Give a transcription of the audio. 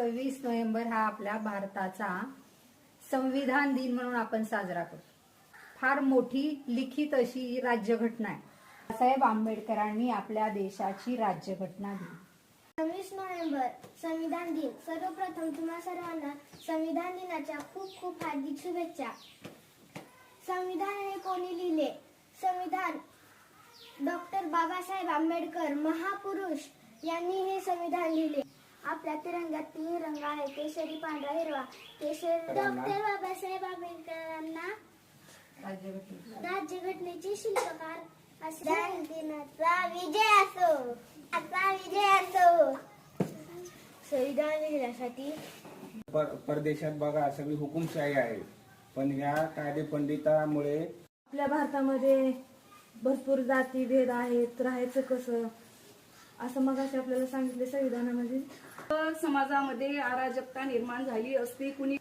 26 November हा आपल्या भारताचा संविधान दिन म्हणून आपण साजरा करतो. फार मोठी लिखित अशी राज्यघटना आहे. बाबासाहेब आंबेडकरांनी आपल्या देशाची राज्यघटना दिली. 26 नोव्हेंबर संविधान दिन. सर्वप्रथम तुम्हा सर्वांना संविधान दिनाच्या खूप खूप हार्दिक शुभेच्छा. संविधान हे कोणी लिहिले? संविधान डॉक्टर बाबासाहेब आंबेडकर महापुरुष यांनी हे संविधान लिहिले. आपल्या तिरंग्यात 3 रंग आहेत, केशरी, पांढरा, हिरवा. केशरी डॉक्टर बाबासाहेब आंबेडकरांना राज्यघटनेचे शिल्पकार संविधान दिनाचा विजय असो. संविधान लिहिण्यासाठी परदेशात बघा सगळी हुकुमशाही आहे, पण ह्या कायदेपंडितामुळे आपल्या भारतामध्ये भरपूर जाती भेद आहेत. राहायचं कसं असं मग आपल्याला सांगितले संविधानामध्ये. समाजामध्ये अराजकता निर्माण झाली असती, कुणी